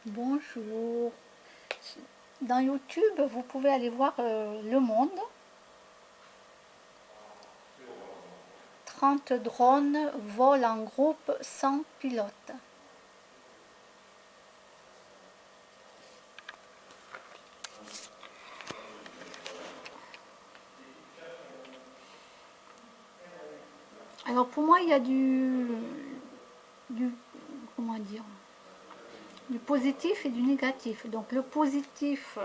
Bonjour. Dans YouTube, vous pouvez aller voir Le Monde. 30 drones volent en groupe sans pilote. Alors pour moi, il y a du comment dire, du positif et du négatif. Donc le positif,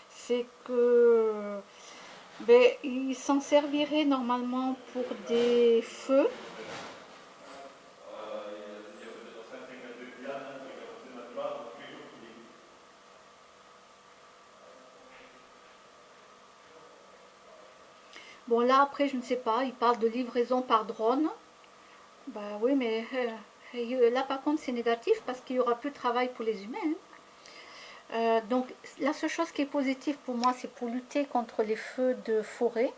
c'est que il s'en servirait normalement pour des feux. Bon là après je ne sais pas, il parle de livraison par drone. Bah oui mais là par contre c'est négatif parce qu'il n'y aura plus de travail pour les humains. Donc la seule chose qui est positive pour moi c'est pour lutter contre les feux de forêt.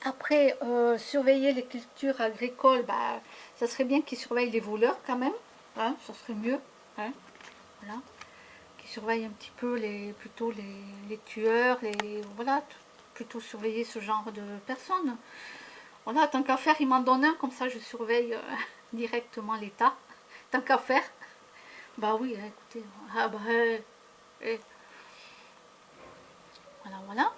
Après, surveiller les cultures agricoles, bah, ça serait bien qu'ils surveillent les voleurs quand même, hein, ça serait mieux, hein, voilà, qu'ils surveillent un petit peu plutôt les tueurs, voilà, plutôt surveiller ce genre de personnes. Voilà, tant qu'à faire, ils m'en donnent un, comme ça je surveille directement l'État, tant qu'à faire. Bah oui, hein, écoutez, ah bah, voilà, voilà.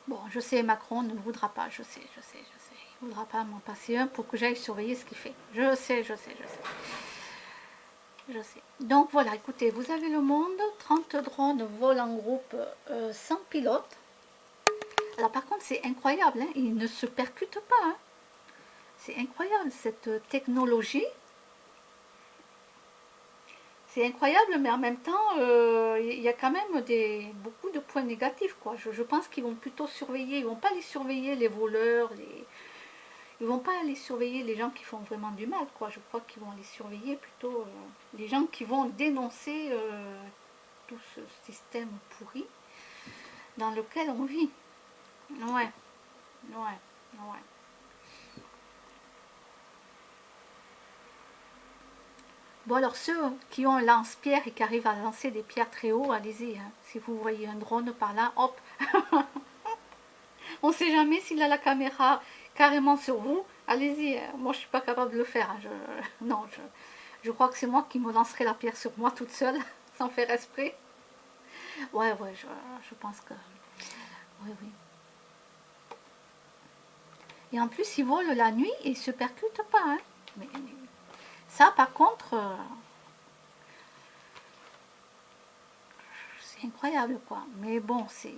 Bon, je sais, Macron ne voudra pas, je sais. Il ne voudra pas m'en passer un pour que j'aille surveiller ce qu'il fait. Je sais. Donc voilà, écoutez, vous avez Le Monde, 30 drones volent en groupe sans pilote. Alors par contre, c'est incroyable, hein, ils ne se percutent pas. Hein. C'est incroyable cette technologie. C'est incroyable, mais en même temps, il y a quand même beaucoup de points négatifs. Quoi. Je pense qu'ils vont plutôt surveiller, ils ne vont pas les surveiller les voleurs, ils vont pas aller surveiller les gens qui font vraiment du mal, quoi. Je crois qu'ils vont aller surveiller plutôt les gens qui vont dénoncer tout ce système pourri dans lequel on vit. Ouais, ouais, ouais. Bon alors ceux qui ont un lance-pierre et qui arrivent à lancer des pierres très haut, allez-y. Hein. Si vous voyez un drone par là, hop. On ne sait jamais s'il a la caméra carrément sur vous. Allez-y. Moi je suis pas capable de le faire. Hein. Non, je crois que c'est moi qui me lancerai la pierre sur moi toute seule, sans faire esprit. Ouais, je pense que... Oui, oui. Et en plus, ils volent la nuit et ils se percutent pas. Hein. Mais ça, par contre, c'est incroyable, quoi. Mais bon, c'est...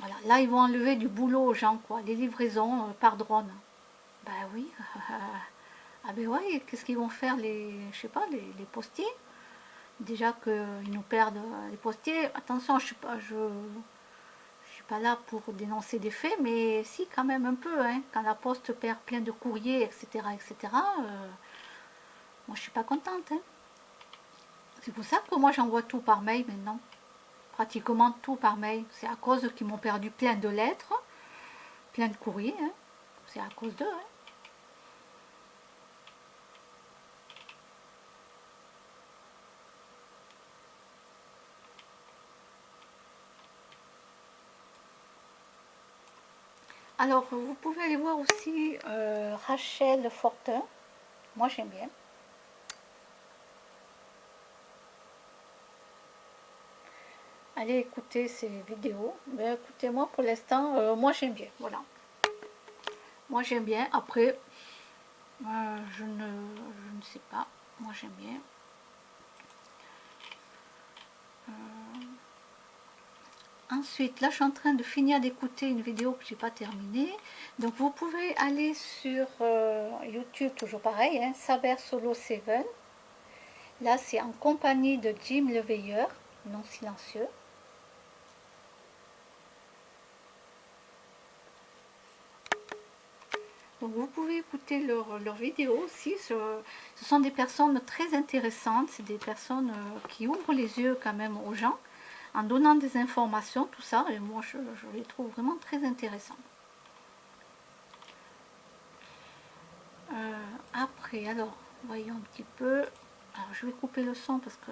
Voilà. Là, ils vont enlever du boulot aux gens, quoi. Les livraisons par drone. Ben oui. Ah ben ouais, qu'est-ce qu'ils vont faire je sais pas, les postiers. Déjà qu'ils nous perdent les postiers. Attention, je suis pas là pour dénoncer des faits, mais si quand même un peu. Hein, quand la poste perd plein de courriers, etc., moi je suis pas contente. Hein. C'est pour ça que moi j'envoie tout par mail maintenant. Pratiquement tout par mail. C'est à cause qu'ils m'ont perdu plein de lettres, plein de courriers. Hein. C'est à cause d'eux. Hein. Alors, vous pouvez aller voir aussi Rachel Fortin. Moi, j'aime bien. Allez écouter ses vidéos. Mais écoutez, moi, pour l'instant, moi, j'aime bien. Voilà. Moi, j'aime bien. Après, je ne sais pas. Moi, j'aime bien. Ensuite, là, je suis en train de finir d'écouter une vidéo que je n'ai pas terminée. Donc, vous pouvez aller sur YouTube, toujours pareil, hein, Saber Solo 7. Là, c'est en compagnie de Jim le Veilleur, non silencieux. Donc, vous pouvez écouter leurs vidéos aussi. Ce sont des personnes très intéressantes. C'est des personnes qui ouvrent les yeux quand même aux gens en donnant des informations, tout ça. Et moi, je les trouve vraiment très intéressants. Après, alors, Voyons un petit peu. Alors je vais couper le son parce que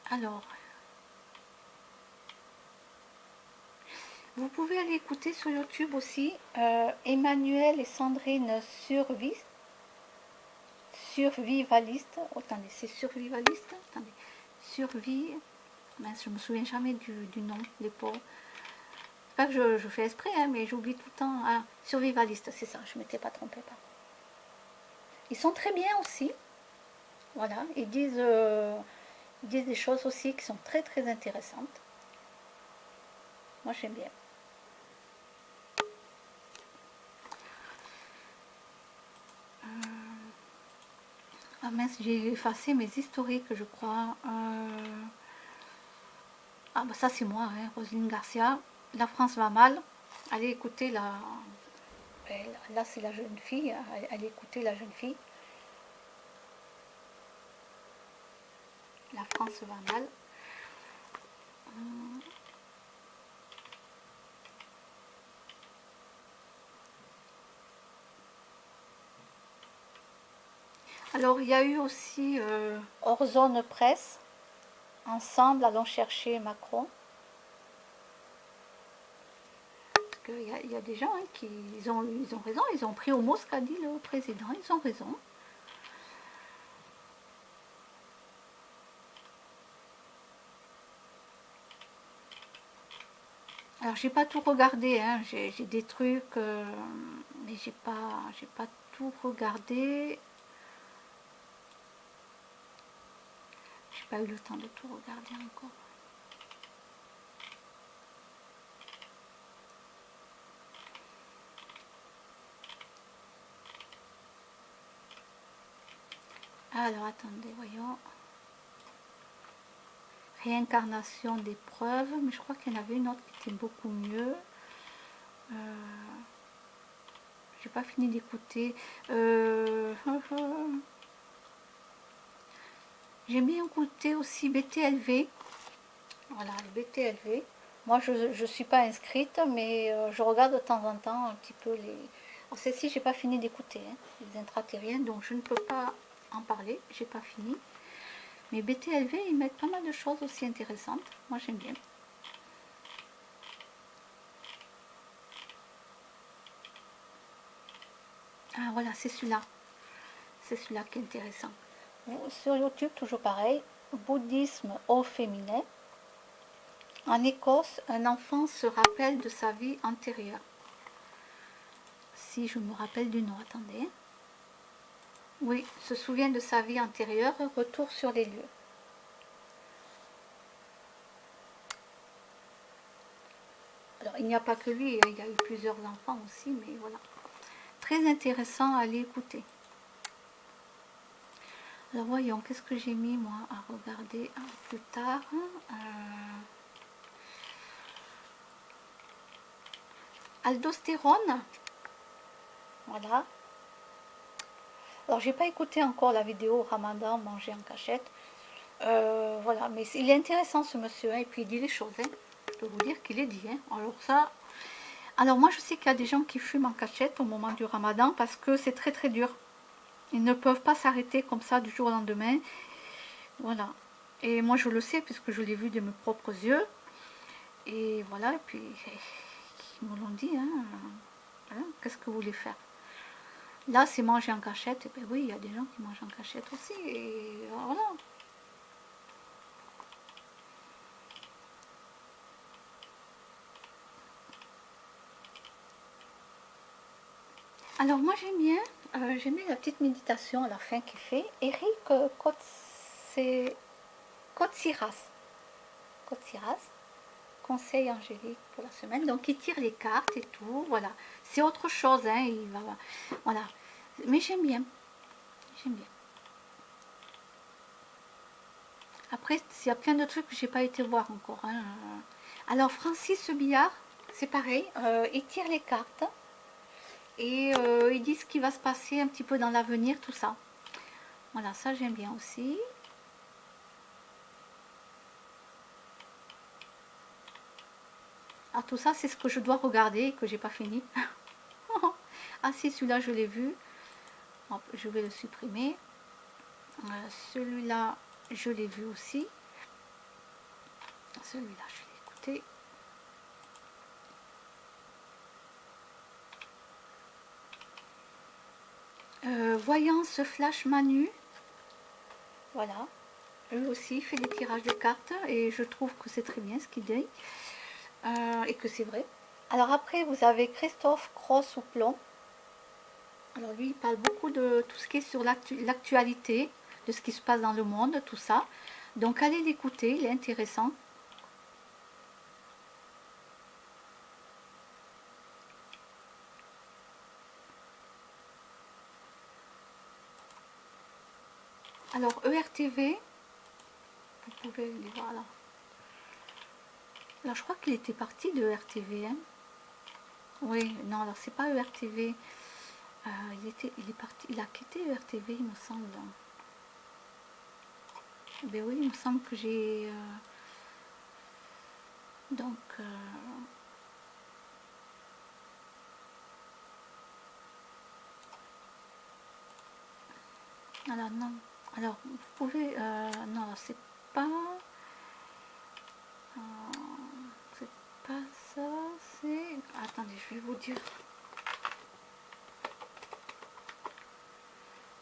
alors vous pouvez aller écouter sur YouTube aussi Emmanuel et Sandrine survivaliste. Oh, attendez, c'est survivaliste. Attendez, survie. Mince, je me souviens jamais du nom des pauvres. Pas que je fais exprès, hein, mais j'oublie tout le temps. Ah, survivaliste, c'est ça, je ne m'étais pas trompée. Ils sont très bien aussi. Voilà, ils disent des choses aussi qui sont très très intéressantes. Moi j'aime bien. Ah mince, j'ai effacé mes historiques, je crois. Ah bah ça c'est moi, hein, Roselyne Garcia. La France va mal. Allez écouter la... Là c'est la jeune fille. Allez écouter la jeune fille. La France va mal. Alors il y a eu aussi Hors Zone Presse. Ensemble, allons chercher Macron. Parce qu'il y a des gens hein, qui ils ont raison. Ils ont pris au mot ce qu'a dit le président. Ils ont raison. Alors j'ai pas tout regardé, hein. J'ai des trucs, mais j'ai pas tout regardé. J'ai pas eu le temps de tout regarder encore. Alors attendez, voyons. Réincarnation des preuves, mais je crois qu'il y en avait une autre qui était beaucoup mieux. J'ai pas fini d'écouter. J'ai bien écouté aussi BTLV. Voilà, le BTLV. Moi, je ne suis pas inscrite, mais je regarde de temps en temps un petit peu les... Alors, celle-ci, j'ai pas fini d'écouter, hein, les intra-terriens, donc je ne peux pas en parler, j'ai pas fini. Mais BTLV, ils mettent pas mal de choses aussi intéressantes. Moi, j'aime bien. Ah, voilà, c'est celui-là. C'est celui-là qui est intéressant. Sur YouTube, toujours pareil, bouddhisme au féminin. En Écosse, un enfant se rappelle de sa vie antérieure. Si je me rappelle du nom, attendez. Oui, se souvient de sa vie antérieure, retour sur les lieux. Alors, il n'y a pas que lui, il y a eu plusieurs enfants aussi, mais voilà. Très intéressant à aller écouter. Alors, voyons, qu'est-ce que j'ai mis, moi, à regarder plus tard. Aldostérone. Voilà. Alors, j'ai pas écouté encore la vidéo Ramadan, manger en cachette. Voilà, mais il est intéressant ce monsieur, hein, et puis il dit les choses. Hein. Je peux vous dire qu'il est dit. Hein. Alors ça... Alors moi je sais qu'il y a des gens qui fument en cachette au moment du Ramadan parce que c'est très très dur. Ils ne peuvent pas s'arrêter comme ça du jour au lendemain. Voilà. Et moi je le sais puisque je l'ai vu de mes propres yeux. Et voilà, et puis ils me l'ont dit. Hein. Voilà. Qu'est-ce que vous voulez faire? Là c'est manger en cachette. Et bien oui, il y a des gens qui mangent en cachette aussi. Et voilà. Alors moi j'aime bien la petite méditation à la fin qu'il fait. Eric Kotsiras, conseil angélique pour la semaine. Donc il tire les cartes et tout, voilà. C'est autre chose, hein, il va, voilà. Mais j'aime bien, j'aime bien. Après, il y a plein de trucs que j'ai pas été voir encore. Hein. Alors Francis Billard, c'est pareil, il tire les cartes. Et ils disent ce qui va se passer un petit peu dans l'avenir, tout ça. Voilà, ça j'aime bien aussi. Alors tout ça, c'est ce que je dois regarder et que j'ai pas fini. Ah si, celui-là, je l'ai vu. Hop, je vais le supprimer. Celui-là, je l'ai vu aussi. Celui-là, je l'ai écouté. Voyance Flash Manu. Voilà. Lui aussi, il fait des tirages de cartes. Et je trouve que c'est très bien ce qu'il dit. Et que c'est vrai. Alors après, vous avez Christophe Cross-Houplon. Alors lui, il parle beaucoup de tout ce qui est sur l'actualité, de ce qui se passe dans le monde, tout ça. Donc allez l'écouter, il est intéressant. Alors ERTV, vous pouvez les voir là. Alors je crois qu'il était parti de ERTV. Hein. Oui, non, alors c'est pas ERTV. Il est parti, il a quitté ERTV, il me semble. Ben oui, il me semble que j'ai... donc... alors non. Alors vous pouvez... non, c'est pas... c'est pas ça, c'est... Attendez, je vais vous dire.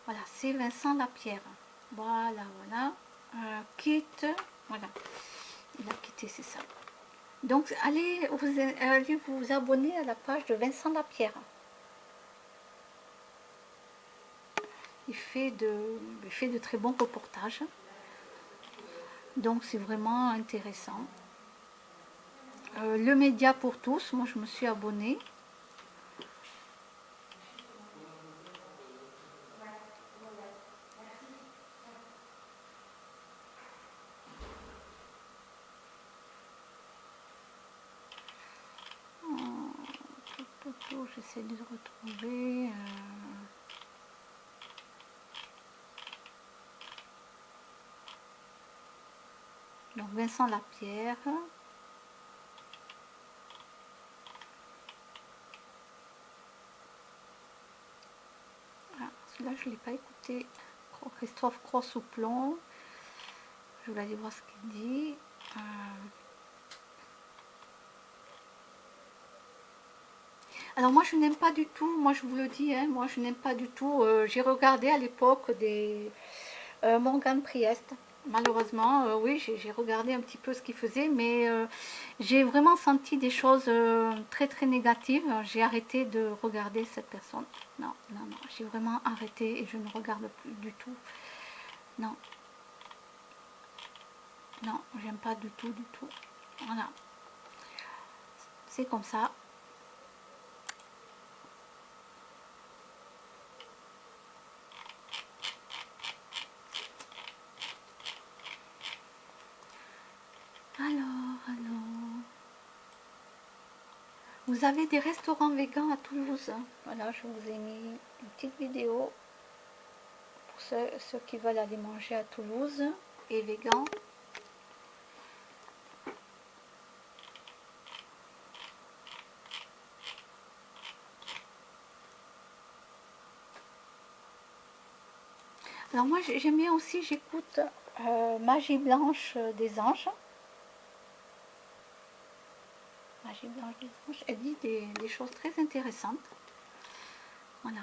Voilà, c'est Vincent Lapierre. Voilà, voilà. Quitte, voilà. Il a quitté, c'est ça. Donc, allez vous abonner à la page de Vincent Lapierre. Il fait de très bons reportages. Donc, c'est vraiment intéressant. Le média pour tous, moi je me suis abonnée. J'essaie de retrouver. Donc Vincent Lapierre. Ah, celui-là je ne l'ai pas écouté. Christophe Cross-Houplon. Je vais aller voir ce qu'il dit. Alors moi je n'aime pas du tout, moi je vous le dis, hein, moi je n'aime pas du tout, j'ai regardé à l'époque des Morgan Priest, malheureusement, oui j'ai regardé un petit peu ce qu'il faisait, mais j'ai vraiment senti des choses très très négatives, j'ai arrêté de regarder cette personne, non, non, non, j'ai vraiment arrêté et je ne regarde plus du tout, non, non, j'aime pas du tout, voilà, c'est comme ça. Alors, vous avez des restaurants végans à Toulouse. Voilà, je vous ai mis une petite vidéo pour ceux qui veulent aller manger à Toulouse et végans. Alors moi j'aime bien aussi, j'écoute Magie Blanche des Anges. Magie Blanche des Anges, elle dit des choses très intéressantes. Voilà.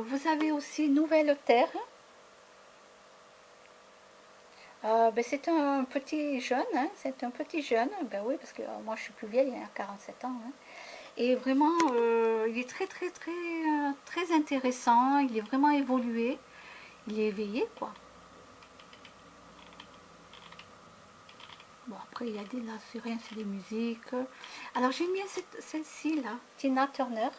Vous avez aussi Nouvelle Terre. Ben, c'est un petit jeune, hein, c'est un petit jeune, ben oui, parce que moi je suis plus vieille, il a 47 ans. Hein. Et vraiment, il est très très très très intéressant, il est vraiment évolué, il est éveillé quoi. Bon après il y a des là, c'est rien, c'est des musiques. Alors j'aime bien celle-ci là, Tina Turner.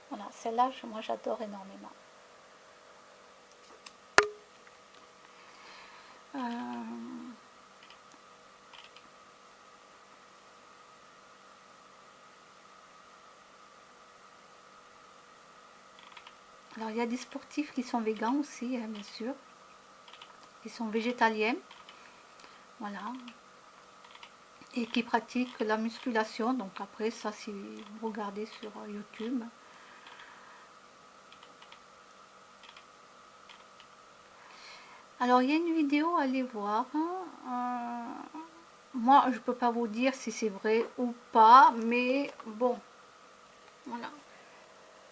Voilà, celle-là, moi j'adore énormément. Alors il y a des sportifs qui sont végans aussi, hein, bien sûr. qui sont végétaliens, voilà, et qui pratiquent la musculation. Donc après ça, si vous regardez sur YouTube. Alors il y a une vidéo à aller voir. Moi je peux pas vous dire si c'est vrai ou pas, mais bon, voilà.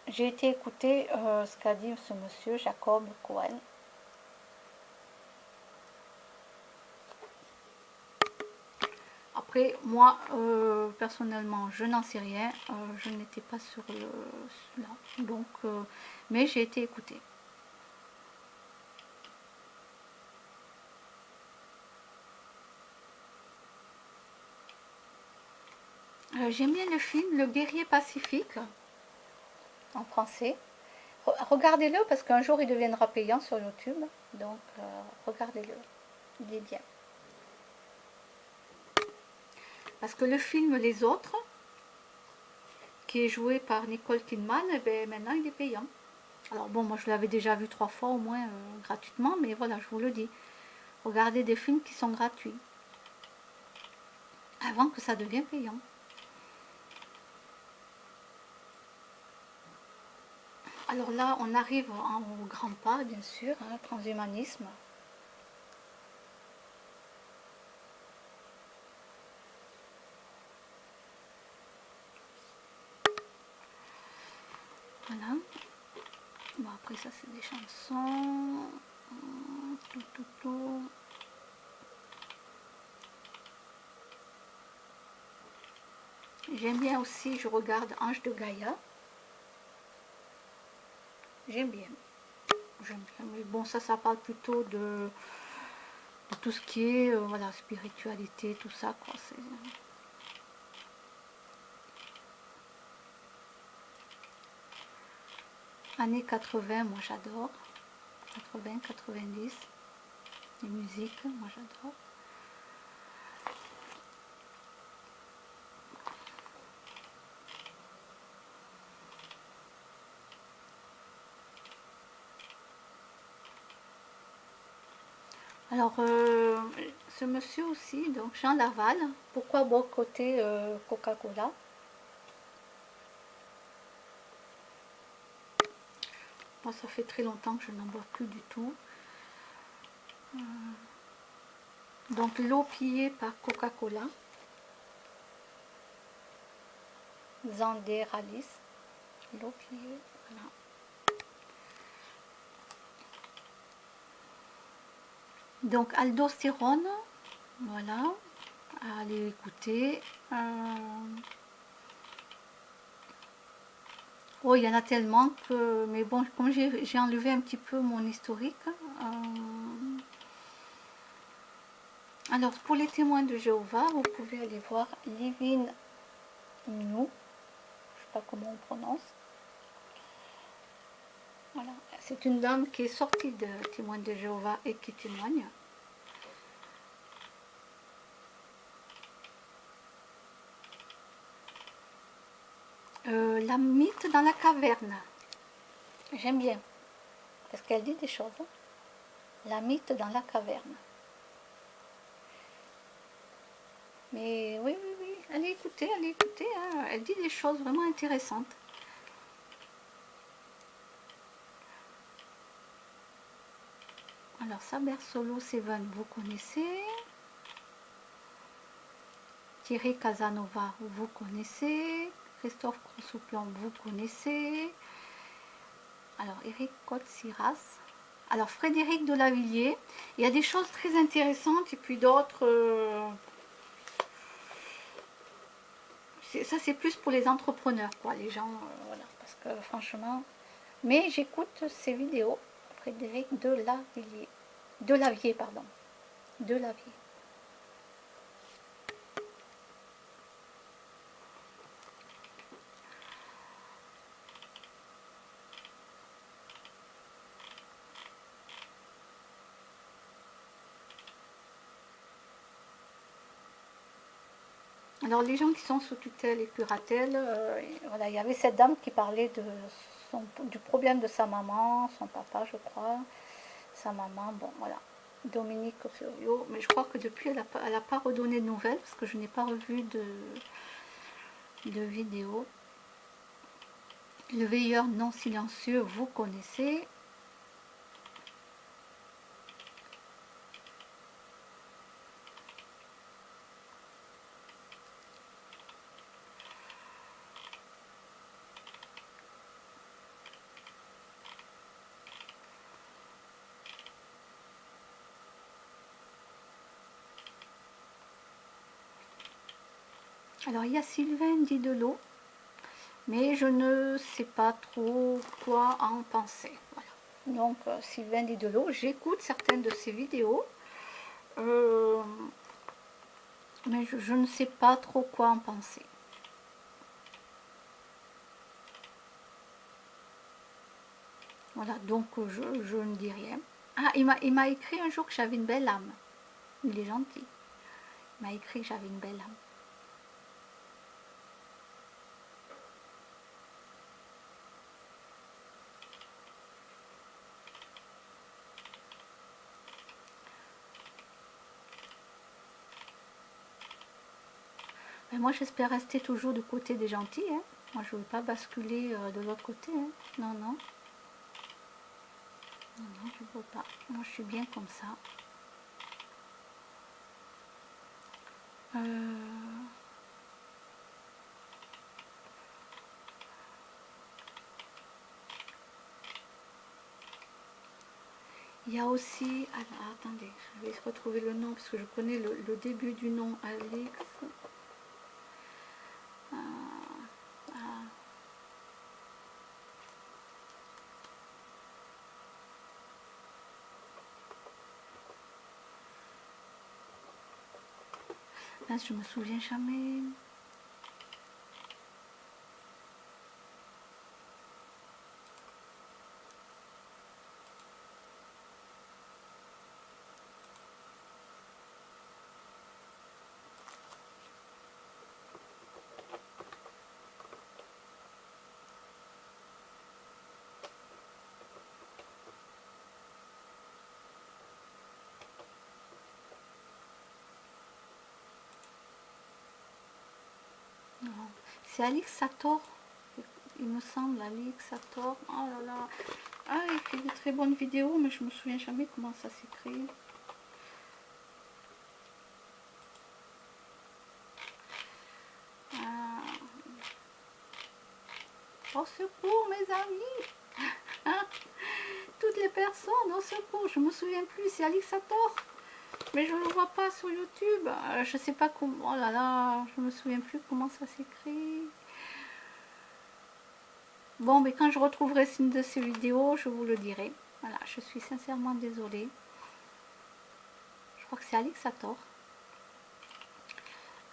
J'ai été écouter ce qu'a dit ce monsieur Jacob Cohen. Après, moi, personnellement, je n'en sais rien. Je n'étais pas sur là. Donc, mais j'ai été écoutée. J'aime bien le film Le Guerrier Pacifique, en français. Regardez-le parce qu'un jour il deviendra payant sur YouTube. Donc, regardez-le. Il est bien. Parce que le film Les Autres, qui est joué par Nicole Kidman, eh bien, maintenant il est payant. Alors bon, moi je l'avais déjà vu 3 fois au moins gratuitement, mais voilà, je vous le dis. Regardez des films qui sont gratuits. Avant que ça devienne payant. Alors là, on arrive au grand pas, bien sûr, hein, transhumanisme. Voilà. Bon, après ça, c'est des chansons. Tout. J'aime bien aussi, je regarde Ange de Gaïa. J'aime bien. Mais bon, ça parle plutôt de tout ce qui est voilà, spiritualité, tout ça, quoi. Années 80, moi j'adore. 80, 90. Les musiques, moi j'adore. Alors, ce monsieur aussi, donc Jean Laval, pourquoi boycotter Coca-Cola? Moi, ça fait très longtemps que je n'en bois plus du tout. Donc, l'eau pillée par Coca-Cola. Zanderalis. L'eau pillée, voilà. Donc, aldostérone, voilà. Allez écouter. Oh, il y en a tellement que... Mais bon, comme j'ai enlevé un petit peu mon historique. Alors, pour les témoins de Jéhovah, vous pouvez aller voir Living New. Je sais pas comment on prononce. Voilà. C'est une dame qui est sortie de témoins de Jéhovah et qui témoigne. La mythe dans la caverne. J'aime bien. Parce qu'elle dit des choses. Hein. La mythe dans la caverne. Mais oui. Allez écouter. Hein. Elle dit des choses vraiment intéressantes. Alors, Saber Solo Seven, vous connaissez. Thierry Casanova, vous connaissez. Christophe Crossoupion, vous connaissez. Alors, Eric Cotsiras. Alors, Frédéric Delavilliers. Il y a des choses très intéressantes et puis d'autres... ça, c'est plus pour les entrepreneurs, quoi, les gens, voilà. Parce que, franchement... Mais j'écoute ces vidéos. Frédéric Delavilliers. Delavier, pardon. Delavier. Alors les gens qui sont sous tutelle et curatelle, voilà, il y avait cette dame qui parlait du problème de sa maman, son papa je crois, sa maman, bon voilà. Dominique Osorio, mais je crois que depuis elle a pas redonné de nouvelles parce que je n'ai pas revu de vidéo. Le veilleur non silencieux, vous connaissez. Alors il y a Sylvain Didelot, mais je ne sais pas trop quoi en penser. Voilà. Donc Sylvain Didelot, j'écoute certaines de ses vidéos, mais je ne sais pas trop quoi en penser. Voilà, donc je ne dis rien. Ah, il m'a écrit un jour que j'avais une belle âme. Il est gentil. Il m'a écrit que j'avais une belle âme. Mais moi, j'espère rester toujours du côté des gentils. Hein. Moi, je ne veux pas basculer de l'autre côté. Hein. Non, non. Non, non, je ne veux pas. Moi, je suis bien comme ça. Il y a aussi... Ah, attendez, je vais retrouver le nom parce que je connais le début du nom, Alix. Là, je me souviens jamais. C'est Alix Sator, il me semble, Alix Sator. Oh là là. Ah, il fait de très bonnes vidéos, mais je me souviens jamais comment ça s'écrit. Au secours, mes amis. Toutes les personnes, au secours. Je me souviens plus, c'est Alix Sator. Mais je ne le vois pas sur YouTube. Je sais pas comment. Oh là là, je me souviens plus comment ça s'écrit. Bon, mais quand je retrouverai une de ces vidéos, je vous le dirai. Voilà, je suis sincèrement désolée. Je crois que c'est Alix Sator.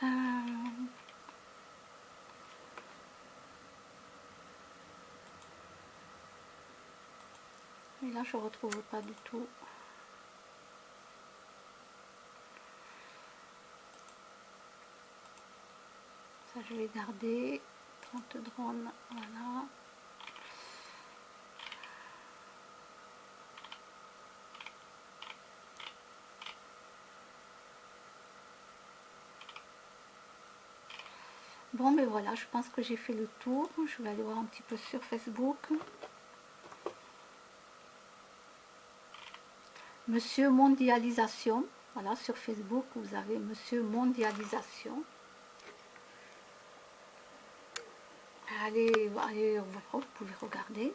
Et là, je ne retrouve pas du tout. Ça, je vais garder. 30 drones, voilà. Bon, mais voilà, je pense que j'ai fait le tour. Je vais aller voir un petit peu sur Facebook. Monsieur Mondialisation. Voilà, sur Facebook, vous avez Monsieur Mondialisation. Allez, allez, vous pouvez regarder.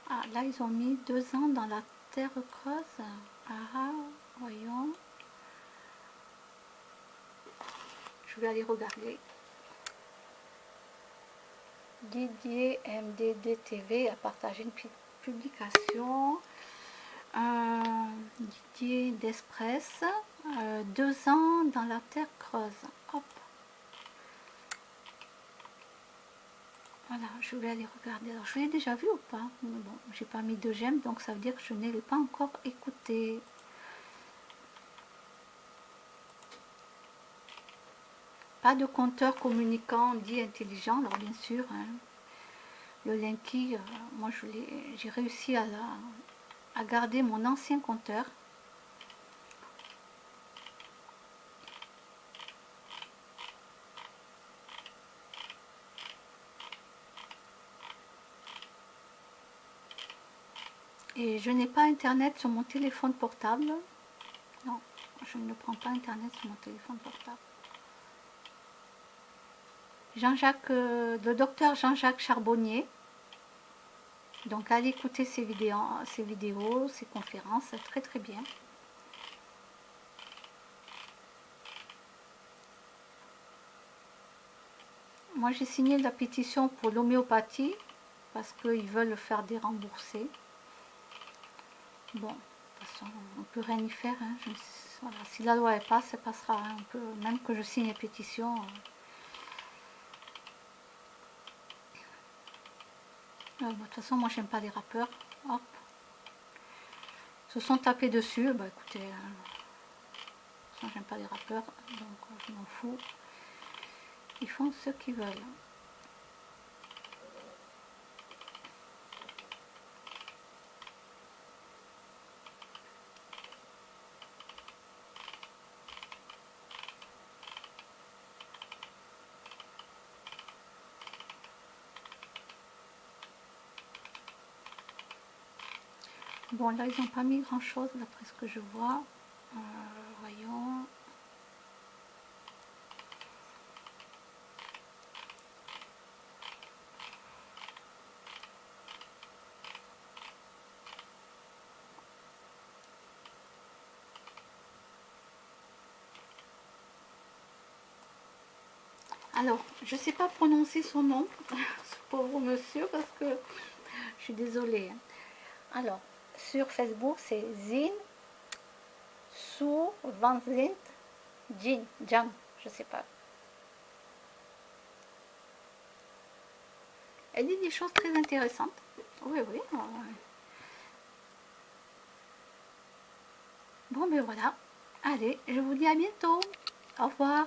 Ah, là, ils ont mis 2 ans dans la terre creuse. Ah, voyons. Je vais aller regarder. Didier MDDTV a partagé une publication. Didier d'Express. 2 ans dans la terre creuse. Hop. Voilà, je vais aller regarder. Alors, je l'ai déjà vu ou pas? Mais bon, j'ai pas mis de j'aime, donc ça veut dire que je ne l'ai pas encore écouté. Pas de compteur communicant dit intelligent, alors bien sûr, hein, le Linky, moi j'ai réussi à garder mon ancien compteur. Et je n'ai pas internet sur mon téléphone portable. Non, je ne prends pas internet sur mon téléphone portable. Jean-Jacques, le docteur Jean-Jacques Charbonnier. Donc allez écouter ses vidéos, ses conférences, très très bien. Moi j'ai signé la pétition pour l'homéopathie parce qu'ils veulent faire des remboursés. Bon, de toute façon, on ne peut rien y faire. Hein. Voilà, si la loi elle passe, elle passera. Hein. Même que je signe la pétition. Bon, de toute façon, moi j'aime pas les rappeurs. Hop. Se sont tapés dessus. Bah écoutez, j'aime pas les rappeurs, donc je m'en fous. Ils font ce qu'ils veulent. Bon, là, ils n'ont pas mis grand-chose, d'après ce que je vois. Voyons. Alors, je ne sais pas prononcer son nom, ce pauvre monsieur, parce que je suis désolée. Alors, sur Facebook, c'est Zin Su Vanzint Jan, je sais pas. Elle dit des choses très intéressantes. Oui, oui. Bon, ben voilà. Allez, je vous dis à bientôt. Au revoir.